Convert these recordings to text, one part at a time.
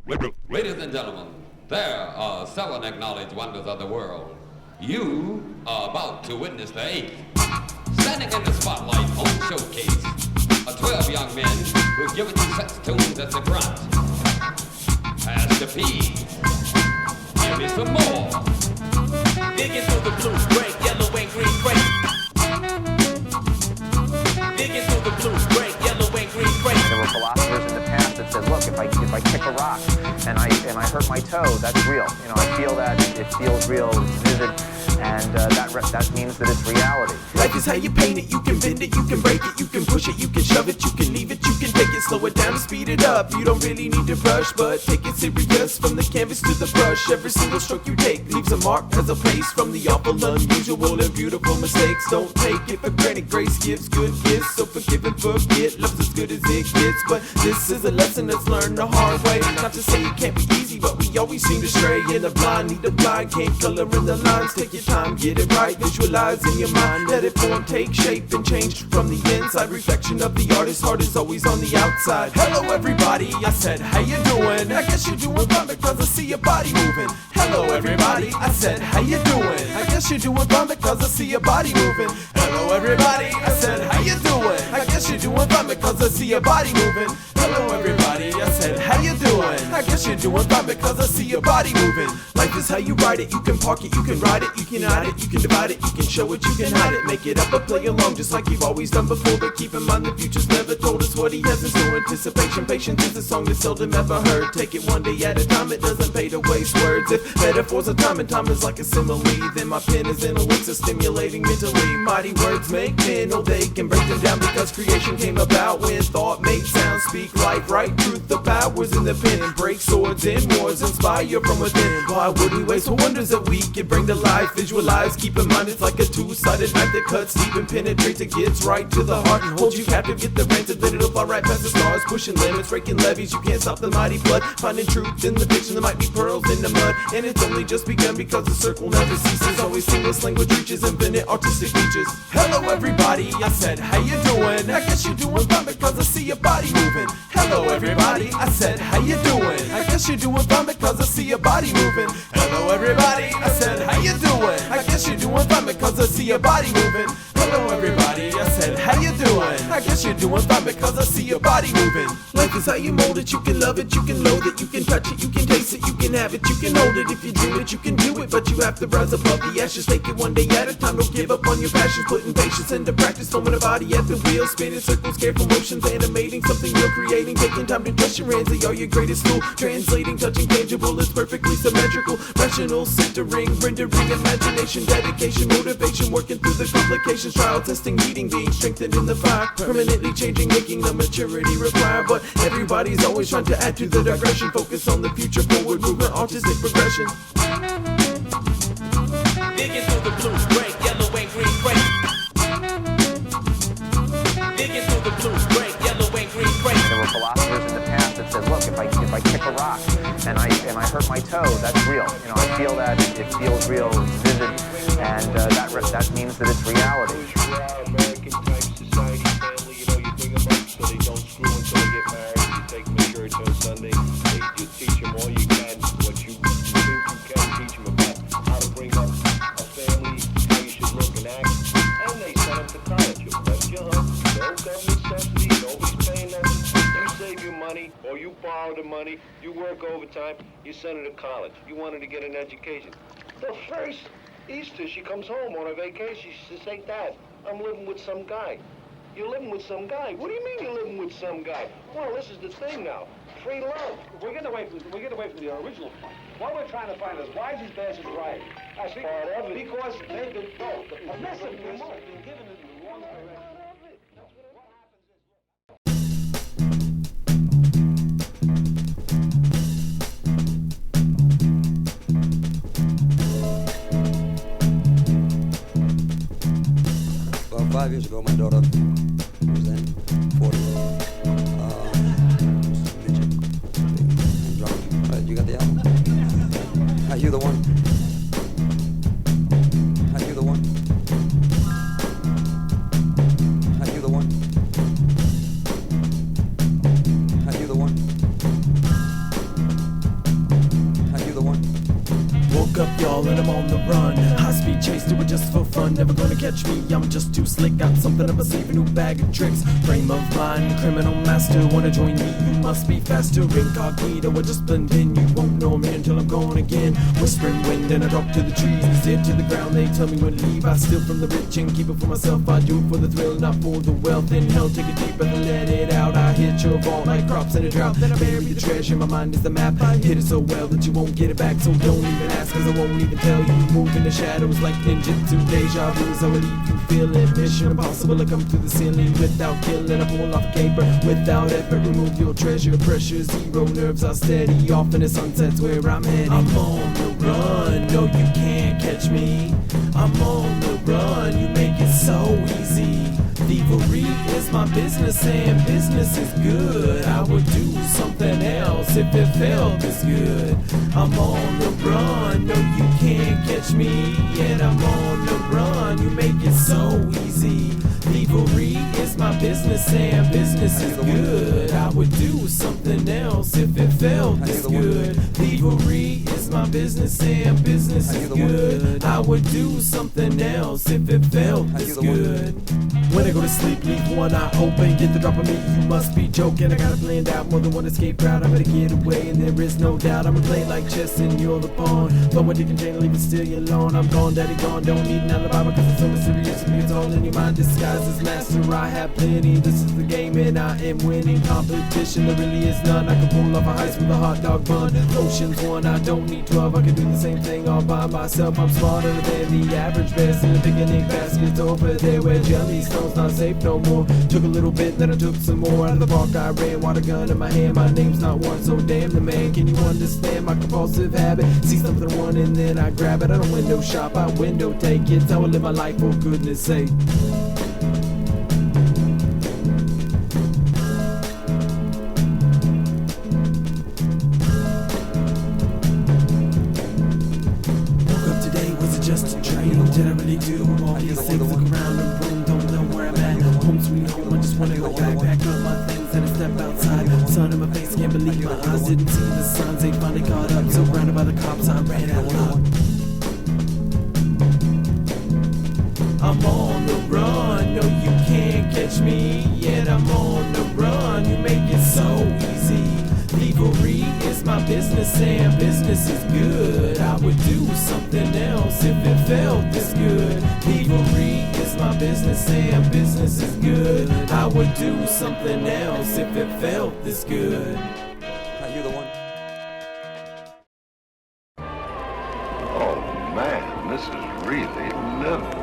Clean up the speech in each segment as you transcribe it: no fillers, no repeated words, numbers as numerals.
Ladies and gentlemen, there are 7 acknowledged wonders of the world. You are about to witness the 8th. Standing in the spotlight on showcase are 12 young men who've given you such tunes as the grunt, as the pea. Give me some more. Digging through the blue, gray, yellow, and green crate. Digging through the blue, gray, yellow, and green crate. There were philosophers in the past that said, look, if I kick a rock and I hurt my toe, that's real. You know, I feel that, it feels real, it's vivid, and that means that it's reality. Life is how you paint it, you can bend it, you can break it, you can push it, you can shove it, you can leave it, you can take it, slow it down and speed it up. You don't really need to rush, but take it serious from the canvas to the brush. Every single stroke you take leaves a mark, has a place from the awful, unusual, and beautiful mistakes. Don't take it for granted, grace gives good gifts, so forgive and forget, love's as good as it gets. But this is a lesson that's learned the hard way. Not to say it can't be easy, but we always seem to stray. And the blind need the blind, can't color in the lines. Take your time, get it right, visualize in your mind. Let it form, take shape, and change from the inside. Reflection of the artist's heart is always on the outside. Hello everybody, I said, how you doing? I guess you're doing fine because I see your body moving. Hello everybody, I said, how you doing? I guess you're doing fine because I see your body moving. Hello everybody, I said, how you doing? I guess you're doing fine because I see your body moving. Hello everybody, I said, how you doing? I guess you're doing fine because I see your body moving. Life is how you ride it, you can park it, you can ride it, you can hide it, you can divide it, you can show it, you can hide it. Make it up or play along just like you've always done before. But keep in mind the future's never told us what he has in store. Anticipation, patience is a song that's seldom ever heard. Take it one day at a time, it doesn't pay to waste words. If metaphors are time and time is like a simile, then my pen is in a elixir stimulating mentally. Mighty words make men, oh they can break them down because creation came about when thought made sound. Speak life, right truth, the powers in the pen. And break swords in wars, inspire from within. Why would we waste the wonders that we can bring to life? Visualize, keep in mind it's like a two-sided knife that cuts deep and penetrates. It gets right to the heart, holds you captive, get the ransom, then it'll fly right past the stars. Pushing limits, breaking levees, you can't stop the mighty flood. Finding truth in the fiction, there might be pearls in the mud. And it's only just begun because the circle never ceases. Always seamless language reaches infinite artistic features. Hello everybody, I said, how you doing? I guess you're doing fine because I see your body moving. Hello everybody, I said, how you doing? I guess you're doing fine because I see your body moving. Hello everybody, I said, how you doing? I guess you're doing fine because I see your body moving. Hello everybody, I said, how you doing? I guess you're doing fine because I see your body moving. Life is how you mold it, you can love it, you can loathe it, you can touch it, you can taste it, you can have it, you can hold it. If you dream it, you can do it, but you have to rise above the ashes. Take it one day at a time, don't give up on your passions. Putting patience into practice, forming a body at the wheel. Spinning circles, careful motions, animating something you're creating. Taking time to trust your hands, they are your greatest tool. Translating, touching, tangible, it's perfectly symmetrical. Rational, centering, rendering, imagination, dedication, motivation. Working through the complications, trial, testing, meeting, being strengthened in the fire. Permanently changing, making the maturity required. But everybody's always trying to add to the digression. Focus on the future, forward movement, artistic progression. Digging through the blue, gray, yellow, and green crate. Digging through the blue, gray, yellow, and green crate. There were philosophers in the past that said, look, if I kick a rock and I hurt my toe, that's real. You know, I feel that, it feels real, it's vivid, and that means that it's reality. American type society family, you know, you bring them up so they don't screw until they get married. You take them to church on Sunday. You teach them all you can, what you think you can teach them about how to bring up a family, how you should look and act. And they send them to college. You left your home, no government subsidy, nobody's paying nothing. You save your money or you borrow the money, you work overtime, you send her to college. You want her to get an education. The first Easter, she comes home on a vacation. She says, hey, Dad, I'm living with some guy. You're living with some guy? What do you mean you're living with some guy? Well, this is the thing now. Free love. We get away from the original point. What we're trying to find is why these bastards rioting. Because they've been told. The permissive has been given in the wrong direction. About 5 years ago, my daughter was then 40. Midget, and drunk. Right, you got the album? Are you the one? Are you the one? Are you the one? Are you the one? up, y'all, and I'm on the run. High speed chase, do it just for fun. Never gonna catch me, I'm just too slick. Got something up my sleeve, a new bag of tricks. Frame of mind, criminal master. Wanna join me? You must be faster. Incognito, or just blend in. You won't know me until I'm gone again. Whispering wind, and I talk to the trees. Dead to the ground, they tell me when to leave. I steal from the rich and keep it for myself. I do it for the thrill, not for the wealth. Inhale, take a deep breath and let it out. I hit your vault like crops in a drought. Then I bury the treasure, my mind is the map. I hit it so well that you won't get it back. So don't even ask, cause I won't even tell you. Move in the shadows like ninjutsu. Deja vu, so I leave you feeling. Mission impossible to come through the ceiling without killing. I pull off a caper without effort. Remove your treasure, pressure zero. Nerves are steady, off in the sunset's where I'm heading. I'm on the run, no you can't catch me. I'm on the run, you make it so easy. Thievery is my business and business is good. I would do something else if it felt this good. I'm on the run, no you can't catch me. And I'm on the run, you make it so easy. Thievery is my business and business is good. I would do something else if it felt this good. Thievery is my business and business is good. I would do something else if it felt this good. When I go to sleep, leave one eye open. Get the drop of me, you must be joking. I got it planned out, more than one escape route. I'm gonna get away and there is no doubt. I'm gonna play like chess and you're the pawn. But when you can chain, leave it still, you're alone. I'm gone, daddy gone, don't need an alibi because it's so mysterious. It's all in your mind, disguise as master. I have plenty, this is the game and I am winning. Competition, there really is none. I can pull off a heist with a hot dog bun. Ocean's one, I don't need 12. I can do the same thing all by myself. I'm smarter than the average best. In the picnic baskets over there where jelly stones not safe no more. Took a little bit, then I took some more. Out of the park I ran, water gun in my hand. My name's not one, so damn the man. Can you understand my compulsive habit? See something I want and then I grab it. I don't window shop, I window take it. So I live my life for goodness sake. Just a dream, did I really do all these things? Look around the room, don't know where I'm at. Home sweet home, I just wanna go back. Pack up my things and I step outside. Sun in my face, can't believe my eyes. Didn't see the signs, they finally caught up. Surrounded by the cops, I ran out loud. I'm on the run, no you can't catch me. Yet I'm on the run, you make it so easy. Thievery is my business and business is good. I would do something else if it felt this good. Thievery is my business and business is good. I would do something else if it felt this good. Are you the one? Oh man, this is really living.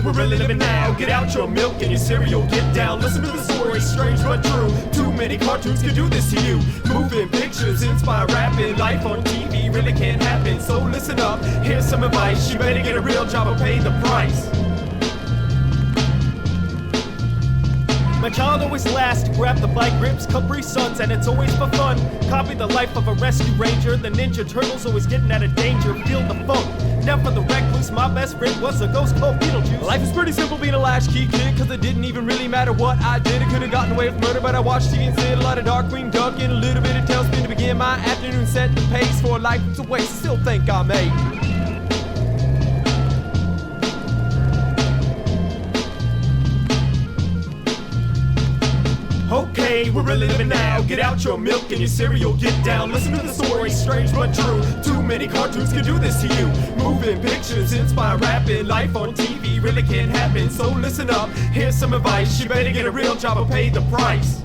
We're really living now. Get out your milk and your cereal, get down. Listen to the story, strange but true. Too many cartoons can do this to you. Moving pictures, inspire rapping. Life on TV really can't happen. So listen up, here's some advice. You better get a real job or pay the price. My child always lasts to grab the bike grips, Capri Suns, and it's always for fun. Copy the life of a rescue ranger. The Ninja Turtles always getting out of danger. Feel the funk. Never the recluse, my best friend was a ghost called Beetlejuice. Life is pretty simple being a latchkey kid, cause it didn't even really matter what I did. I could've gotten away with murder, but I watched TV instead. A lot of Darkwing Duck and a little bit of Tailspin to begin my afternoon. Set the pace for a life that's a waste. Still think I made. Okay, we're really living now. Get out your milk and your cereal, get down. Listen to the story, strange but true. Too many cartoons can do this to you. Moving pictures, inspire rapping. Life on TV really can't happen. So listen up, here's some advice. You better get a real job or pay the price.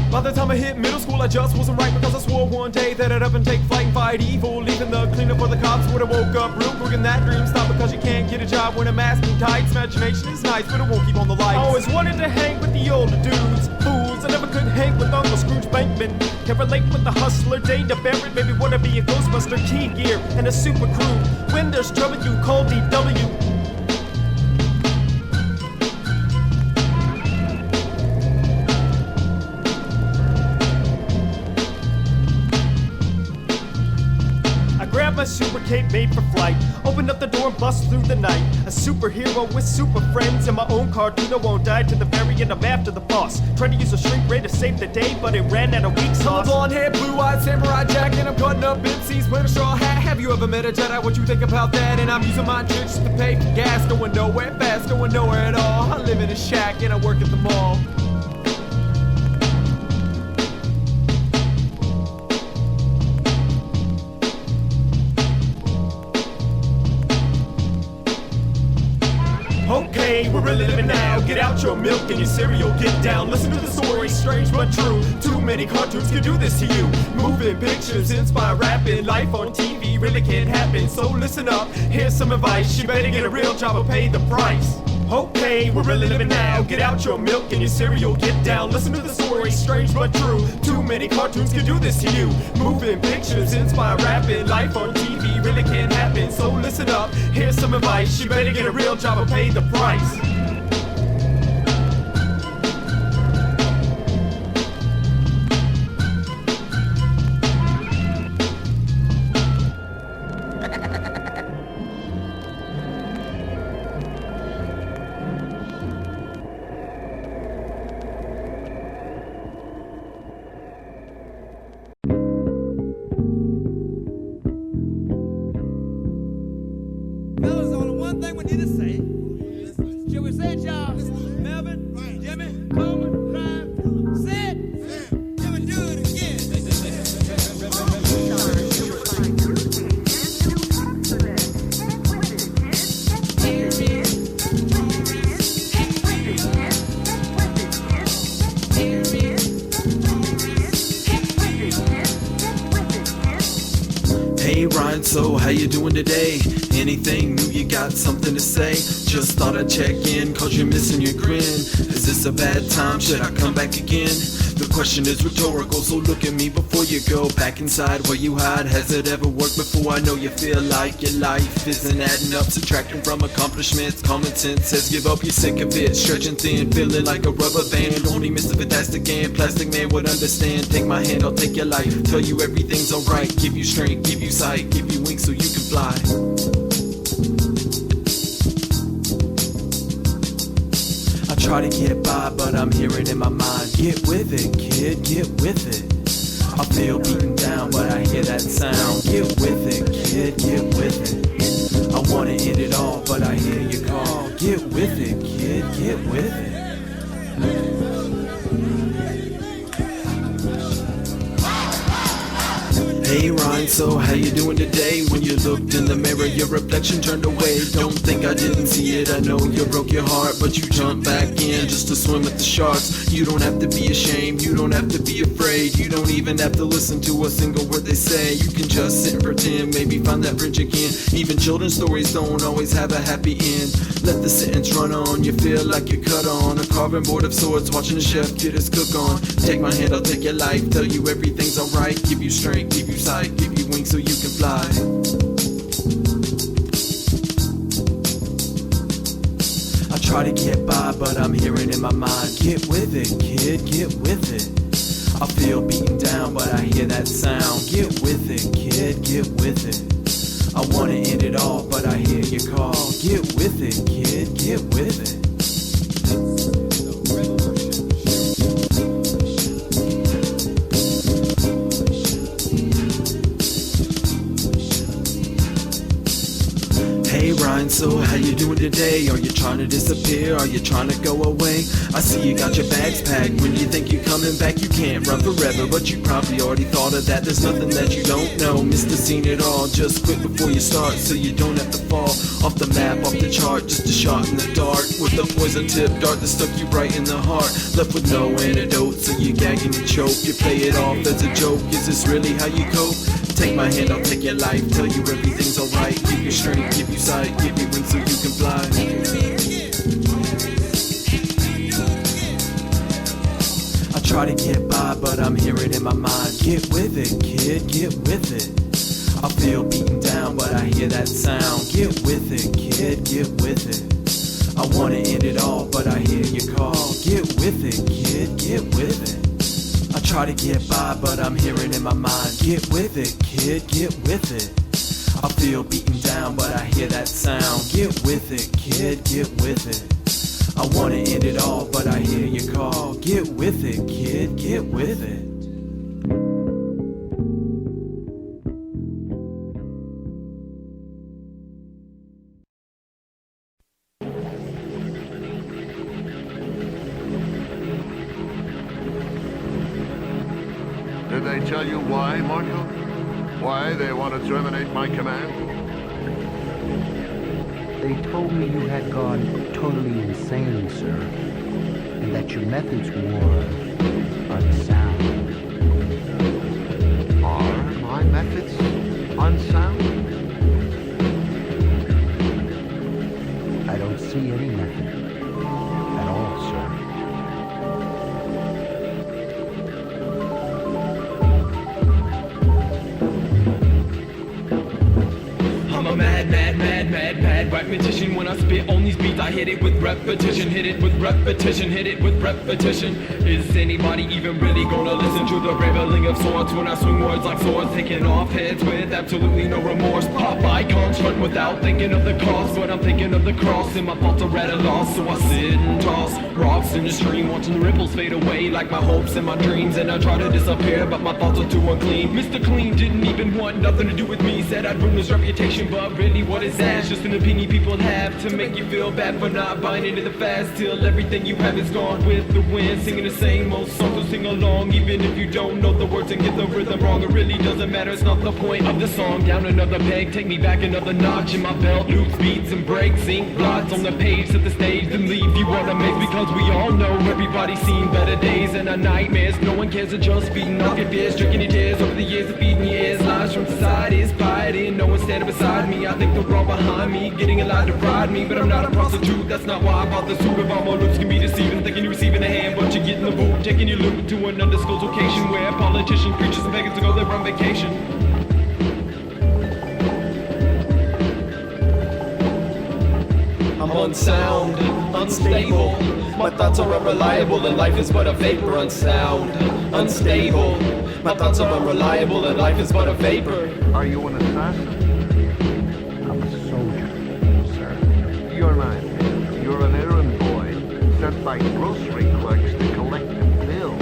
By the time I hit middle school, I just wasn't right because I swore one day that I'd up and take flight and fight evil. Leaving the cleanup for the cops when I woke up real quick and that dream stopped because you can't get a job when a mask and tights. Imagination is nice, but it won't keep on the lights. I always wanted to hang with the older dudes, fools. I never could hang with Uncle Scrooge Bankman. Can relate with the hustler, Dana Barrett. Maybe wanna be a Ghostbuster, Key Gear, and a super crew. When there's trouble, you call DW. cape made for flight. Open up the door and bust through the night. A superhero with super friends. In my own cartoon, I won't die to the very end. I'm after the boss. Tried to use a shrink ray to save the day, but it ran out of weak sauce. I'm a blonde hair, blue-eyed samurai jack, and I'm cutting up MCs with a straw hat. Have you ever met a Jedi? What you think about that? And I'm using my tricks to pay for gas. Going nowhere fast, going nowhere at all. I live in a shack and I work at the mall. Okay, we're really living now. Get out your milk and your cereal, get down. Listen to the story, strange but true. Too many cartoons can do this to you. Moving pictures, inspire rapping. Life on TV really can't happen. So listen up, here's some advice. You better get a real job or pay the price. Okay, we're really living now. Get out your milk and your cereal, get down. Listen to the story, strange but true. Too many cartoons can do this to you. Moving pictures, inspire rapping. Life on TV really can't happen. So listen up, here's some advice. You better get a real job or pay the price. Fellas, only one thing we need to say. Shall we say it, y'all? Melvin, Jimmy, Coleman, Clive, say it. Jimmy, do it again. Hey Ryan, so how you doing today? Anything new, you got something to say? Just thought I'd check in, cause you're missing your grin. Is this a bad time, should I come back again? The question is rhetorical, so look at me before you go back inside where you hide. Has it ever worked before? I know you feel like your life isn't adding up, subtracting from accomplishments. Common sense says give up, you're sick of it, stretching thin, feeling like a rubber band. Only Mr. Fantastic and Plastic Man would understand. Take my hand, I'll take your life, tell you everything's alright. Give you strength, give you sight, give you wings so you can fly. I try to get by, but I'm hearing in my mind, get with it, kid, get with it. I feel beaten down, but I hear that sound. Get with it, kid, get with it. I wanna end it all, but I hear you call. Get with it, kid, get with it. Hey Ryan, so how you doing today? When you looked in the mirror, your reflection turned away. Don't think I didn't see it, I know you broke your heart, but you jumped back in just to swim with the sharks. You don't have to be ashamed, you don't have to be afraid. You don't even have to listen to a single word they say. You can just sit and pretend, maybe find that bridge again. Even children's stories don't always have a happy end. Let the sentence run on, you feel like you're cut on a carving board of sorts, watching the chef get his cook on. Take my hand, I'll take your life, tell you everything's alright. Give you strength, give you sight, give you wings so you can fly. I try to get by, but I'm hearing in my mind, get with it, kid, get with it. I feel beaten down, but I hear that sound. Get with it, kid, get with it. I wanna end it all, but I hear you call. Get with it, kid, get with it. Hey Ryan, so how you doing today? Are you trying to disappear? Are you trying to go away? I see you got your bags packed. When you think you're coming back, you can't run forever, but you probably already thought of that. There's nothing that you don't know. Missed the scene at all. Just quit before you start, so you don't have to fall off the map, off the chart. Just a shot in the dark with a poison tip dart that stuck you right in the heart. Left with no antidote, so you gag and you choke. You play it off as a joke. Is this really how you cope? Take my hand, I'll take your life, tell you everything's alright. Give you strength, give you sight, give you wings so you can fly. I try to get by, but I'm hearing in my mind, get with it, kid, get with it. I feel beaten down, but I hear that sound. Get with it, kid, get with it. I wanna end it all, but I hear you call. Get with it, kid, get with it. I try to get by, but I'm hearing in my mind, get with it, kid, get with it. I feel beaten down, but I hear that sound. Get with it, kid, get with it. I wanna end it all, but I hear you call. Get with it, kid, get with it. Did they tell you why, Marco? Why they want to terminate my command? They told me you had gone totally insane, sir, and that your methods were unsound. Are my methods unsound? I don't see any method at all, sir. I'm a mad Wackmatician. When I spit on these beats, I hit it with repetition, hit it with repetition, hit it with repetition. Is anybody even really gonna listen to the reveling of swords when I swing words like swords, taking off heads with absolutely no remorse? Pop icons front without thinking of the cost, but I'm thinking of the cross, and my thoughts are at a loss. So I sit and toss rocks in the stream, watching the ripples fade away like my hopes and my dreams, and I try to disappear, but my thoughts are too unclean. Mr. Clean didn't even want nothing to do with me, said I'd ruin his reputation, but really what is that? It's just an opinion people have to make you feel bad for not buying into the fast, till everything you have is gone with the wind, singing the same old song. So sing along even if you don't know the words and get the rhythm wrong. It really doesn't matter, it's not the point of the song. Down another peg, take me back another notch in my belt, loops, beats and breaks, ink blots on the page, set the stage, then leave you on amaze, because we all know everybody's seen better days and our nightmares. No one cares, just feeding off your fears, drinking your tears over the years of feeding your ears. Lies from society's piety, and no one standing beside me. I think they're all behind me, getting a lot to ride me, but I'm not a prostitute. That's not why I bought the suit. Of all my loops can be deceiving, thinking you're receiving a hand, but you get in the boot, taking your loot to an undisclosed location where politicians, preachers, and pagans go there on vacation. I'm unsound, unstable. My thoughts are unreliable, and life is but a vapor. Unsound, unstable. My thoughts are unreliable, and life is but a vapor. Are you an assassin? I'm a soldier, sir. You're not. You're an errand boy sent by grocery clerks to collect the bill.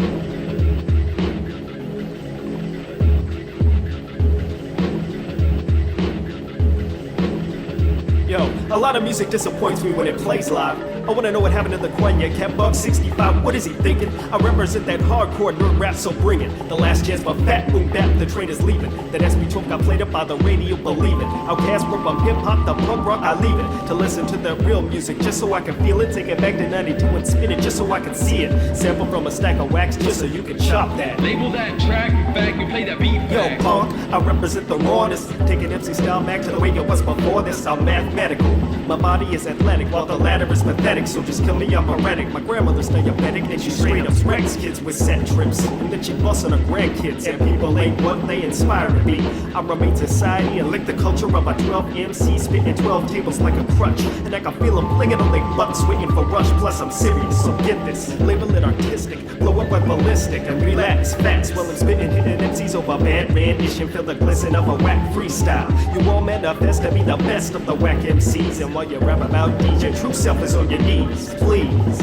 Yo, a lot of music disappoints me when it plays live. I wanna know what happened to the Cognac Cat Bug 65. What is he thinking? I represent that hardcore nerd rap, so bring it. The last chance for fat boom bap, the train is leaving. That SB talk got played up by the radio, believe it. Outcast work on hip hop, the punk rock, I leave it. To listen to the real music just so I can feel it. Take it back to 92 and spin it just so I can see it. Sample from a stack of wax just so you can chop that. Label that track, in fact, you play that beat back. Yo, punk, I represent the rawness. Taking MC style back to the way it was before this. I'm mathematical. My body is athletic while the latter is pathetic. So just kill me, I'm heretic. My grandmother's diabetic and she straight up wrecks kids with set trips. And then she busts on her grandkids. And people ain't what they inspire to be. I remain society and lick the culture of my 12 MCs, spitting 12 tables like a crutch. And I can feel them flinging on their butts, waiting for rush. Plus I'm serious, so get this. Label it artistic, blow up like ballistic, and relax, facts. While I'm spitting, hitting MCs over bad rendition. Feel the glisten of a whack freestyle. You all manifest to be the best of the whack MCs. And while you rap about DJ, true self is on your knees, please.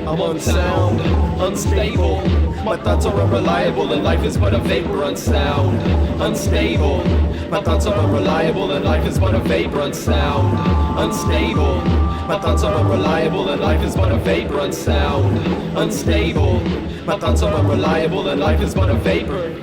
I'm unsound, unstable. My thoughts are unreliable, and life is but a vapor. Unsound, unstable. My thoughts are unreliable, and life is but a vapor. Unsound, unstable. My thoughts are unreliable, and life is but a vapor. Unsound, unstable. My thoughts are unreliable, and life is but a vapor.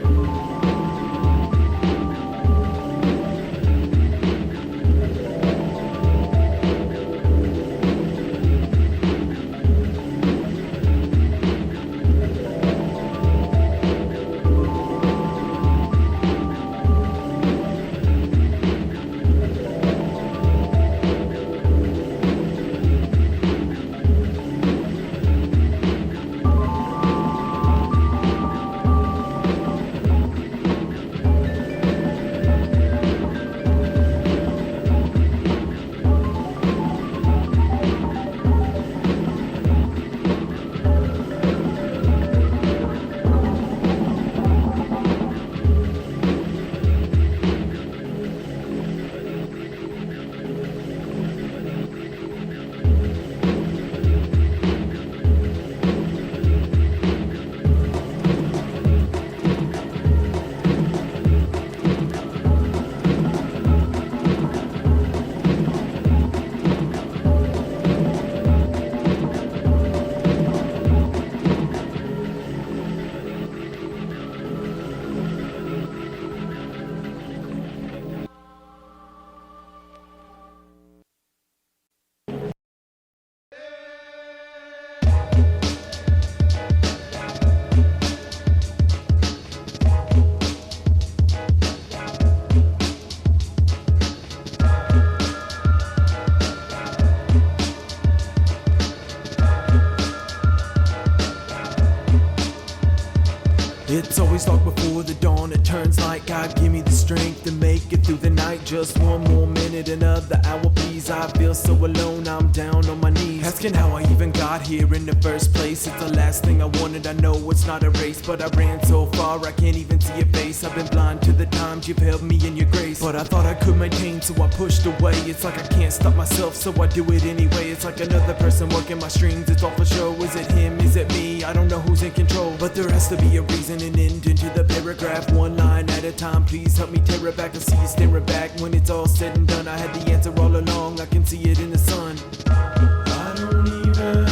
always talk before the dawn. It turns light. God, give me the strength to make it through the night. Just one more minute, another hour, please. I feel so alone, I'm down on my knees, asking how I even got here in the first place. It's the last thing I wanted. I know it's not a race, but I ran so far I can't even see your face. I've been blind to the times you've held me in your grace, but I thought I could maintain, so I pushed away. It's like I can't stop myself, so I do it anyway. It's like another person working my strings. It's all for show. Is it him? Is it me? I don't know who's in control, but there has to be a reason, an end into the paragraph. One line at a time, please help me tear it back. I see you staring back. When it's all said and done, I had the answer all along. I can see it in the sun. I don't even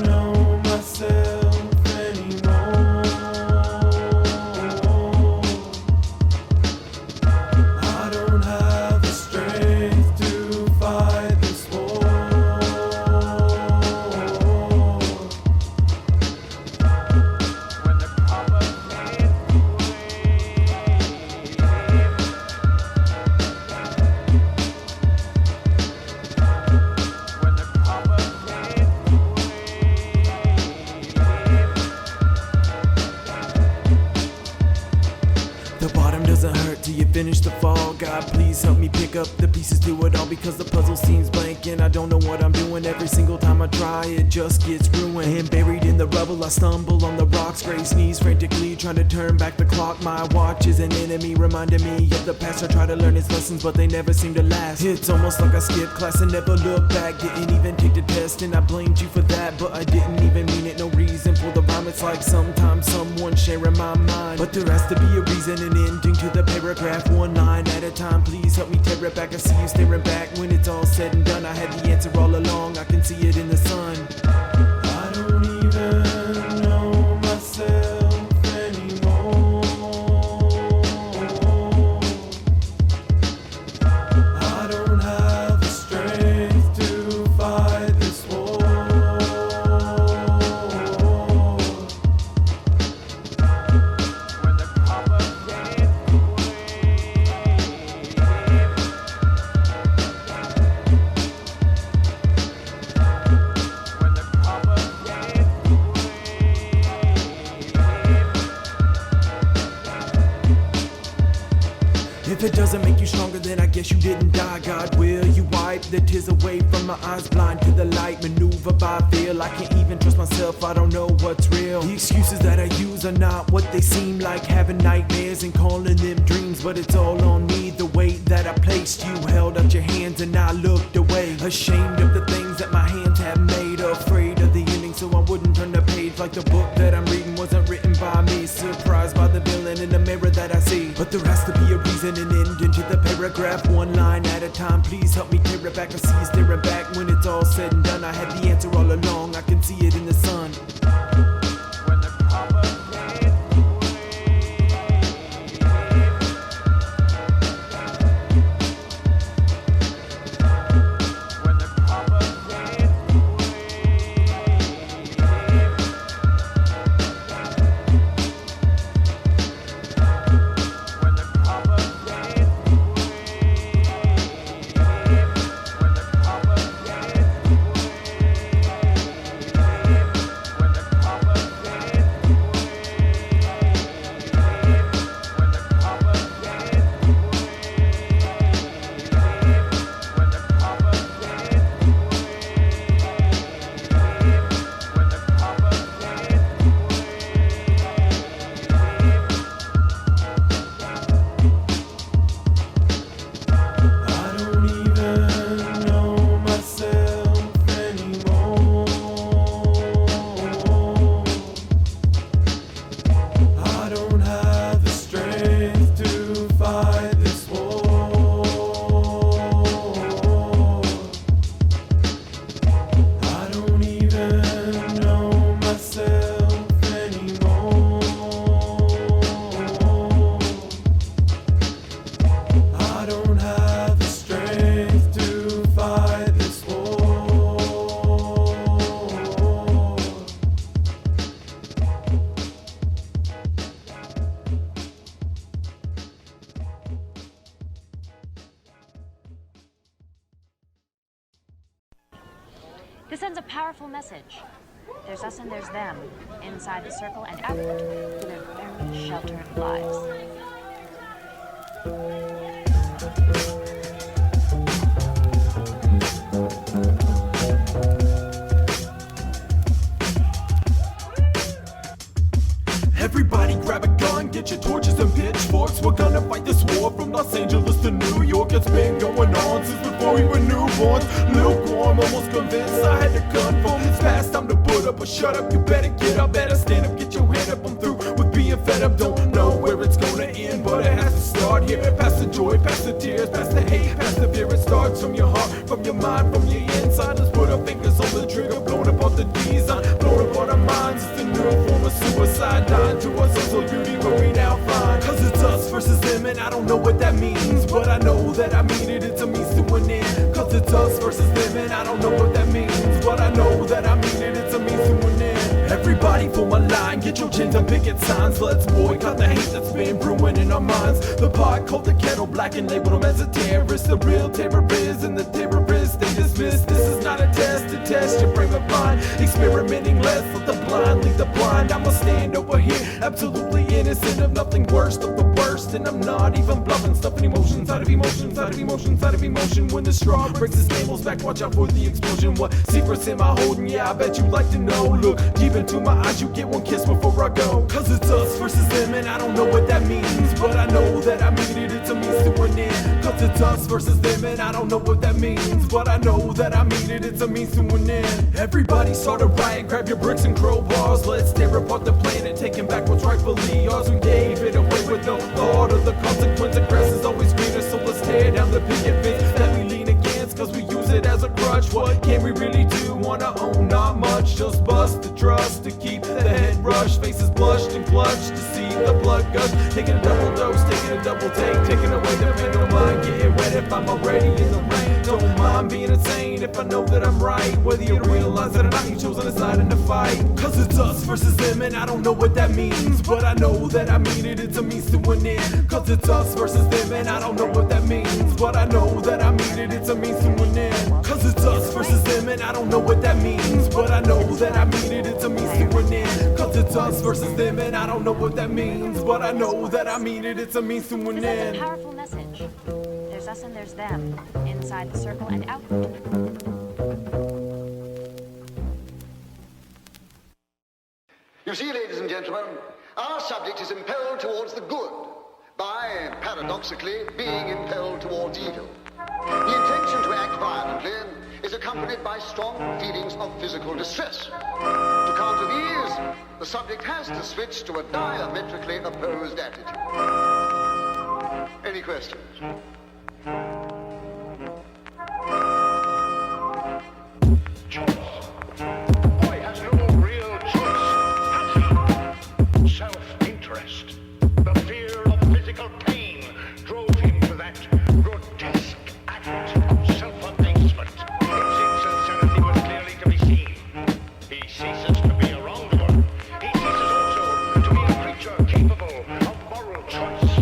know myself anymore. I don't have the strength to fight this war. When the copper fades the bottom doesn't hurt till you finish the fall. God, please help me pick up the pieces to it all, because the puzzle seems blank and I don't know what I'm doing. Every single time I try, it just gets ruined. And buried in the rubble, I stumble on the rocks, grazed knees frantically trying to turn back the clock. My watch is an enemy, reminding me of the past. I try to learn its lessons, but they never seem to last. It's almost like I skipped class and never looked back. Didn't even take the test, and I blamed you for that, but I didn't even mean it. No reason for the rhyme. It's like sometimes someone sharing my mind, but there has to be a reason, an ending to the paragraph. One line at a time, please help me tear it back. I see you staring back. When it's all said and done, I had the answer all along. I can see it in the sun. I don't even know myself anymore. I don't have the strength to fight this war. When the copper fades if it doesn't make you stronger, then I guess you didn't die. God, will you wipe the tears away from my eyes, blind to the light, maneuver by feel? I can't even trust myself, I don't know what's real. The excuses that I use are not what they seem like, having nightmares and calling them dreams. But it's all on me, the weight that I placed. You held out your hands and I looked away, ashamed of the things that my hands have made, afraid of the ending so I wouldn't turn the page. Like the book that I'm reading wasn't written by me, surprised by the villain in the mirror that I see. But there has to be a reason, an end into the paragraph. One line at a time, please help me tear it back. I see you staring back. When it's all said and done, I had the answer all along. I can see it in the sun. When the copper fades when the copper fades when the copper fades This sends a powerful message. There's us and there's them, inside the circle and out to their very sheltered lives. Everybody grab a gun, get your torches and pitchforks. We're gonna fight this war from Los Angeles to New York. It's been going on since before we were newborns. Lukewarm, almost convinced I had to conform. It's past time to put up or shut up. You better get up, better stand up, get your head up. I'm through with being fed up. Don't know where it's gonna end, but it has to start here. Past the joy, past the tears, past the hate, past the fear. It starts from your heart, from your mind, from your inside. Let's put our fingers on the trigger, blowing up on the design, blowing up on our minds. It's the new form of suicide, dying to us is so beauty where we now find. Cause it's us versus them, and I don't know what that means, but I know that I mean it, it's a means to an end. Cause it's us versus them, and I don't know what that means, but I know that I mean it, it's a means to an end. Everybody form a line, get your chins and picket signs. Let's boycott the hate that's been brewing in our minds. The pot called the kettle black and labeled them as a terrorist. The real terror is, and the terrorists they dismiss. This is not a test to test your frame of mind. Experimenting less, let the blind lead the blind. I'ma stand over here, absolutely innocent of nothing worse of the worst. And I'm not even bluffing, stuffing emotions out of emotions, out of emotions, out of emotion. When the straw breaks its camel's back, watch out for the explosion. What secrets am I holding? Yeah, I bet you'd like to know. Look deep into my eyes, you get one kiss before I go. Cause it's us versus them, and I don't know what that means, but I know that I mean it, it's a means to an end. Cause it's us versus them, and I don't know what that means, but I know that I mean it, it's a means to an end. Everybody start a riot, grab your bricks and crowbars. Let's tear apart the planet, taking back what's rightfully ours. We gave it away with no thought of the consequence. The grass is always greener, so let's tear down the picket fence that we lean against, cause we use it as a crutch. What can we really do on our own? Not much, just bust the trust to keep the head rush. Faces blushed and clutched to see the blood gush. Taking a double dose, taking a double take, taking away the pain. Don't mind getting wet if I'm already in the rain. Don't mind being insane if I know that I'm right. Whether you realize it or not, you chosen a side in the fight. Cause it's us versus them, and I don't know what that means, but I know that I mean it, it's a means to an end. Cause it's us versus them, and I don't know what that means, but I know that I mean it, it's a means to an end. Cause it's us versus them, and I don't know what that means, but I know that I mean it, it's a means to an end. Cause it's us versus them, and I don't know what that means, but I know that I mean it, it's a means to an This end. is a powerful message. There's us and there's them, inside the circle and out. You see, ladies and gentlemen, our subject is impelled towards the good by, paradoxically, being impelled towards evil. The intention to act violently is accompanied by strong feelings of physical distress. To counter these, the subject has to switch to a diametrically opposed attitude. Any questions? Boy has no real choice, has he? Self-interest. The fear of physical pain drove him to that grotesque act of self-abasement. Its insincerity was clearly to be seen. He ceases to be a wrongdoer. He ceases also to be a creature capable of moral choice.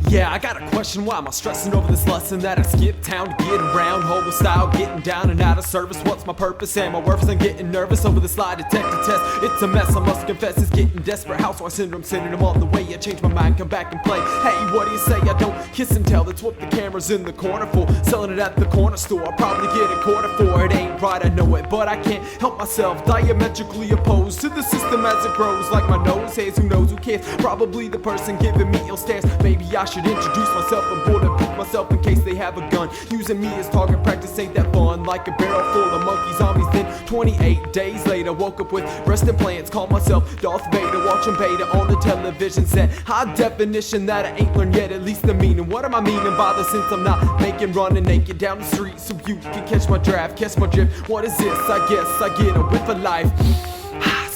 Yeah, I got a question, why am I stressing over this lesson that I skip town to get around? Hobo style, getting down and out of service. What's my purpose and my worth? I'm getting nervous over this lie detector test. It's a mess, I must confess, it's getting desperate. Housewife syndrome, sending them all the way. I change my mind, come back and play. Hey, what do you say? I don't kiss and tell, that's what the camera's in the corner for. Selling it at the corner store, I'll probably get a quarter for it. Ain't right, I know it, but I can't help myself. Diametrically opposed to the system as it grows. Like my nose hairs, who knows, who cares? Probably the person giving me ill stares. Maybe I should introduce myself and bulletproof myself in case they have a gun. Using me as target practice ain't that fun. Like a barrel full of monkey zombies. Then 28 days later, woke up with breast implants. Called myself Darth Vader, watching Vader on the television set. High definition that I ain't learned yet, at least the meaning. What am I meaning by this since I'm not making running naked down the street so you can catch my draft, catch my drift? What is this? I guess I get a whiff of life.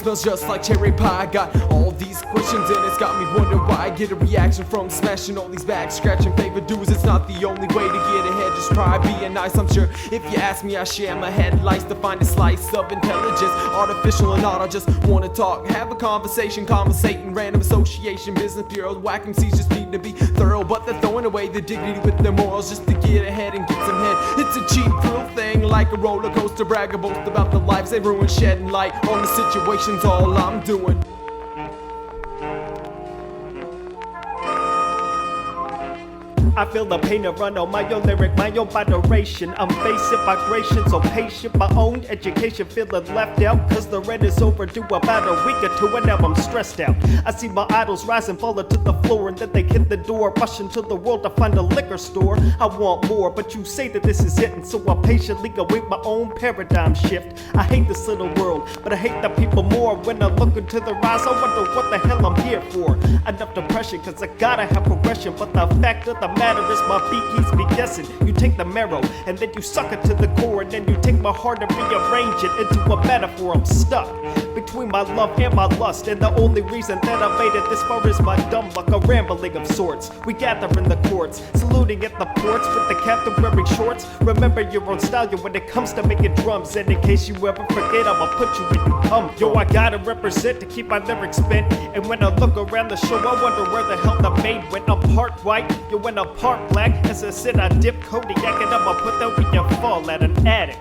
smells just like cherry pie. Got all these questions and it's got me wondering why I get a reaction from smashing all these back scratching favor dues. It's not the only way to get ahead, just try being nice. I'm sure if you ask me, I share my headlights to find a slice of intelligence, artificial or not. I just wanna talk, have a conversation, conversating, random association, business bureaus, whacking seats just need to be thorough, but they're throwing away the dignity with their morals just to get ahead and get some head. It's a cheap thrill thing, like a roller coaster, brag or boast about the lives they ruin, shedding light on the situation's all I'm doing. I feel the pain to run on my own lyric, my own moderation. I'm facing migration, so patient. My own education feeling left out, cause the rent is overdue about a week or two, and now I'm stressed out. I see my idols rise and fall to the floor, and then they hit the door, rush into the world to find a liquor store. I want more, but you say that this is it, and so I patiently await my own paradigm shift. I hate this little world, but I hate the people more. When I look into their eyes, I wonder what the hell I'm here for. Enough depression, cause I gotta have progression, but the fact of the matter is my beat keeps me guessing. You take the marrow and then you suck it to the core, and then you take my heart and rearrange it into a metaphor. I'm stuck between my love and my lust, and the only reason that I made it this far is my dumb luck, a rambling of sorts. We gather in the courts, saluting at the ports with the captain wearing shorts. Remember your own style when it comes to making drums, and in case you ever forget, I'ma put you where you come. Yo, I gotta represent to keep my lyrics bent, and when I look around the show, I wonder where the hell the maid went. I'm part white, yo, when I'm part black. As I said, I dip Kodiak and I'ma put that where you fall at an addict.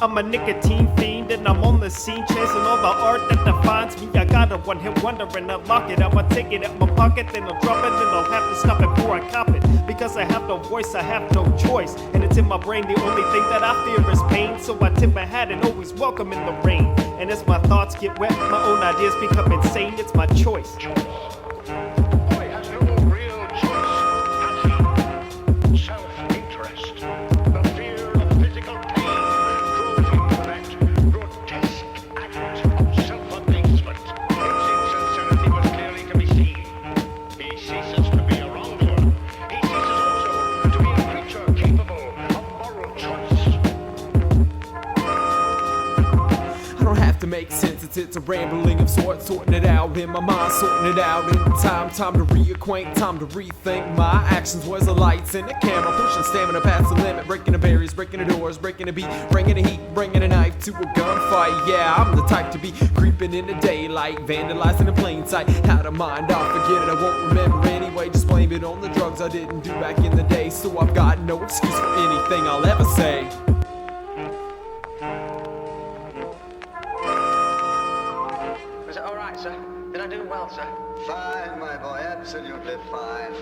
I'm a nicotine fiend and I'm on the scene chasing all the art that defines me. I got a one-hit wonder and I lock it. I'ma take it out my pocket, then I'll drop it, then I'll have to stop it before I cop it. Because I have no voice, I have no choice, and it's in my brain. The only thing that I fear is pain, so I tip my hat and always welcome in the rain. And as my thoughts get wet, my own ideas become insane. It's my choice. Make sense, it's a rambling of sorts, sorting it out in my mind, sorting it out in time to reacquaint, time to rethink my actions. Where's the lights and the camera, pushing stamina past the limit, breaking the barriers, breaking the doors, breaking the beat, bringing the heat, bringing a knife to a gunfight. Yeah, I'm the type to be creeping in the daylight, vandalizing in plain sight. Out of mind, I'll forget it, I won't remember anyway. Just blame it on the drugs I didn't do back in the day, so I've got no excuse for anything I'll ever say. Sir, did I do well, sir? Fine, my boy, absolutely fine.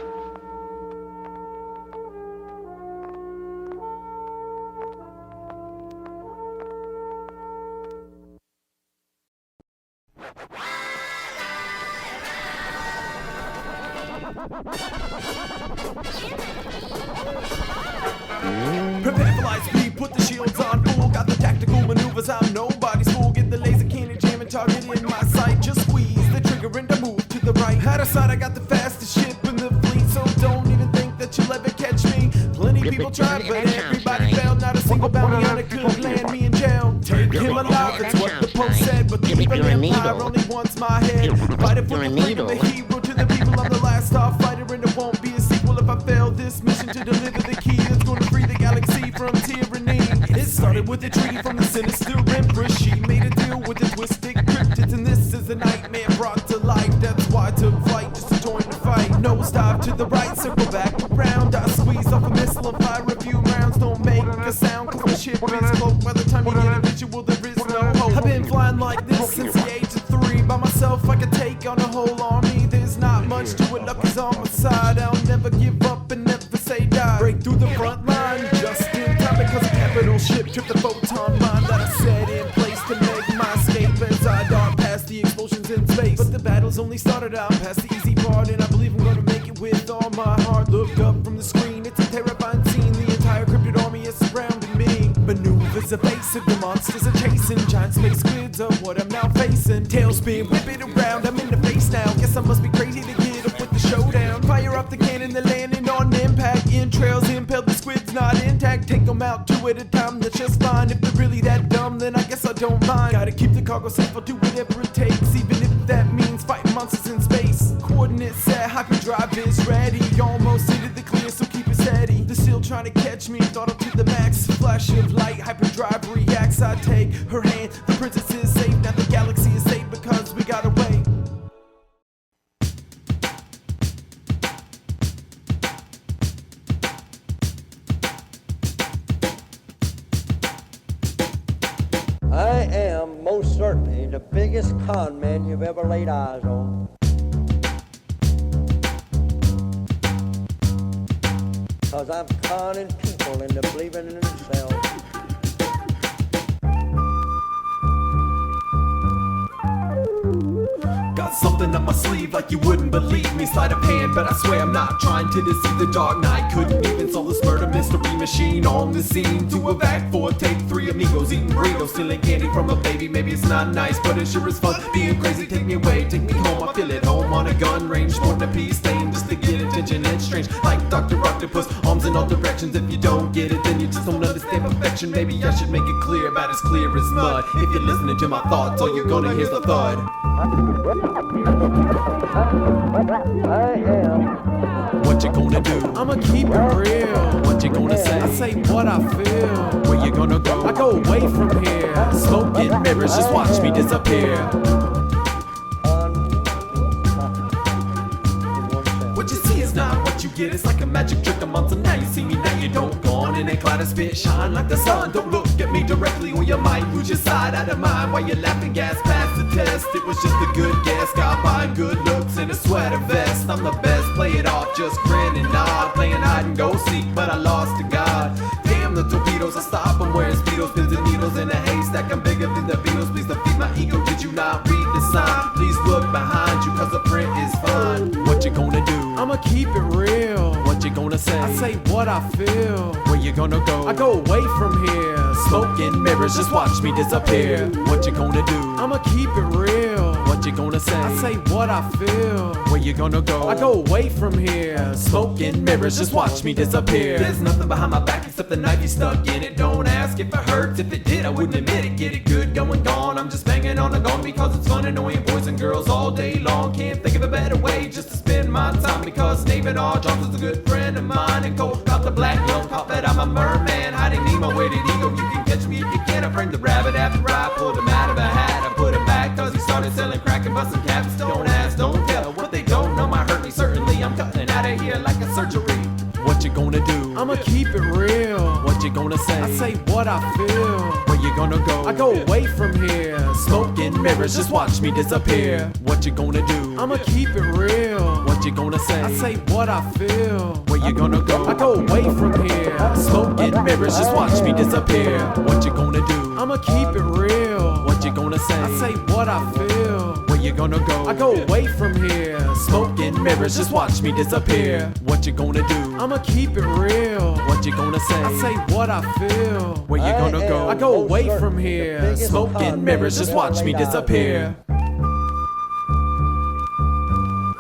Prepare for light speed, put the shields on full, got the tactical maneuvers, I'm nobody's fool. Get the laser cannon jam and target in my sight. Just squeeze the trigger and I move to the right. Out of sight, I got the fastest ship in the fleet, so don't even think that you'll ever catch me. Plenty people tried, but everybody failed. Not a single bounty hunter could land me in jail. Take him alive, that's what the post said, but the evil empire only wants my head. Fighting for the freedom, the hero to the people. I'm the last starfighter, and it won't be a sequel if I fail this mission to deliver the key that's gonna free the galaxy from tyranny. It started with a treaty from the sinister empress. She made a deal with the twisted cryptids, and this is a nightmare brought to life. That's why I took flight just to join the fight. Nose dive to the right, circle back around. I squeeze off a missile and fire a few rounds. Don't make a sound, cause the ship is cloaked. By the time you get a visual, there is no hope. I've been flying like this since the age of 3. By myself, I could take on a whole army. There's not much to it, luck is on my side. I'll never give up and never say die. Break through the front line just in time, because a capital ship tripped the photon mine that I set in place to make my escape as I dart past the explosions in space. But the battle's only started out past the easy part, and I believe I'm gonna make it with all my heart. Look up from the screen, it's a terrifying scene. The entire cryptid army is surrounding me. Maneuvers evasive, the monsters are chasing. Giant space squids are what I'm now facing. Tailspin, whip it around, I'm in the face now. Guess I must be crazy to get up with the showdown. Fire up the cannon, the landing on impact. Entrails impaled, the squid's not intact. Take them out 2 at a time, that's just fine. If they're really that dumb, then I guess I'll don't mind. Gotta keep the cargo safe, I'll do whatever it takes, even if that means fighting monsters in space. Coordinates set, hyperdrive is ready. Almost into the clear, so keep it steady. They're still trying to catch me, throttle to the max. Flash of light, hyperdrive reacts. I take her hand, the princess is safe. Now the galaxy is safe because we got away. I am most certainly the biggest con man you've ever laid eyes on. Because I'm conning people into believing in themselves. Got something up my sleeve like you wouldn't believe me. Sleight of hand, but I swear I'm not trying to deceive. The Dark Knight couldn't even solve this murder mystery machine on the scene. To a vac for take 3 amigos eating burritos, stealing candy from a baby. Maybe it's not nice, but it sure is fun. Being crazy, take me away, take me home. I feel at home on a gun range, more than a pea stain just to get attention. It's strange, like Dr. Octopus, arms in all directions. If you don't get it, then you just don't understand perfection. Maybe I should make it clear, about as clear as mud. If you're listening to my thoughts, all you're gonna hear's the thud. I am. What you gonna do? I'ma keep it real. What you gonna say? I say what I feel. Where you gonna go? I go away from here. Smoke and mirrors, just watch me disappear. What you see is not what you get. It's like a magic trick a month. So now you see me, now you don't. Gone in a cloud of spit, shine like the sun. Don't look at me directly or you might lose your side out of mind. While you're laughing gas past the test, it was just a good guess. Got by good looks in a sweater vest. I'm the best, play it off, just grin and nod. Playing hide and go seek, but I lost to God. Damn the torpedoes, I stop them wearing speedos, pins and needles in a haystack. I'm bigger than the Beatles, please don't feed my ego. Did you not read the sign? Please look behind you, cause the print is fine. What you gonna do? I'ma keep it real. What you gonna say? I say what I feel. Where you gonna go? I go away from here. Smoke and mirrors, just watch me disappear. What you gonna do? I'ma keep it real. What you gonna say? I say what I feel. Where you gonna go? I go away from here. Smoke and mirrors, just watch me disappear. There's nothing behind my back except the knife you stuck in it. Don't ask if it hurts. If it did, I wouldn't admit it. Get it good, going gone. I'm just banging on the gong because it's fun annoying boys and girls all day long. Can't think of a better way just to spend my time, because David R. Johnson's a good friend of mine. And Cole got the black young cop that I'm a merman. Hiding Nemo, weighted ego. You can catch me if you can. I framed the rabbit after I pulled him out of a hat. I put him back cause he started selling crack and busting caps. Don't ask, don't tell. What they don't know might hurt me. Certainly I'm cutting out of here like a surgery. What you gonna do? I'ma keep it real. What you gonna say? I say what I feel. Where you gonna go? I go away from here. Smoke and mirrors, just watch me disappear. What you gonna do? I'ma keep it real. What you gonna say? I say what I feel. Where you gonna go? I go away from here. Smoke and mirrors, just watch me disappear. What you gonna do? I'ma keep it real. What you gonna say? I say what I feel. Where you gonna go? I go away from here. Smoke and mirrors, just watch me disappear. What you gonna do? I'ma keep it real. What you gonna say? I say what I feel. Where you gonna go? I go away from here. Smoke and mirrors, just watch me disappear.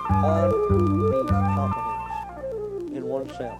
Confidence in oneself.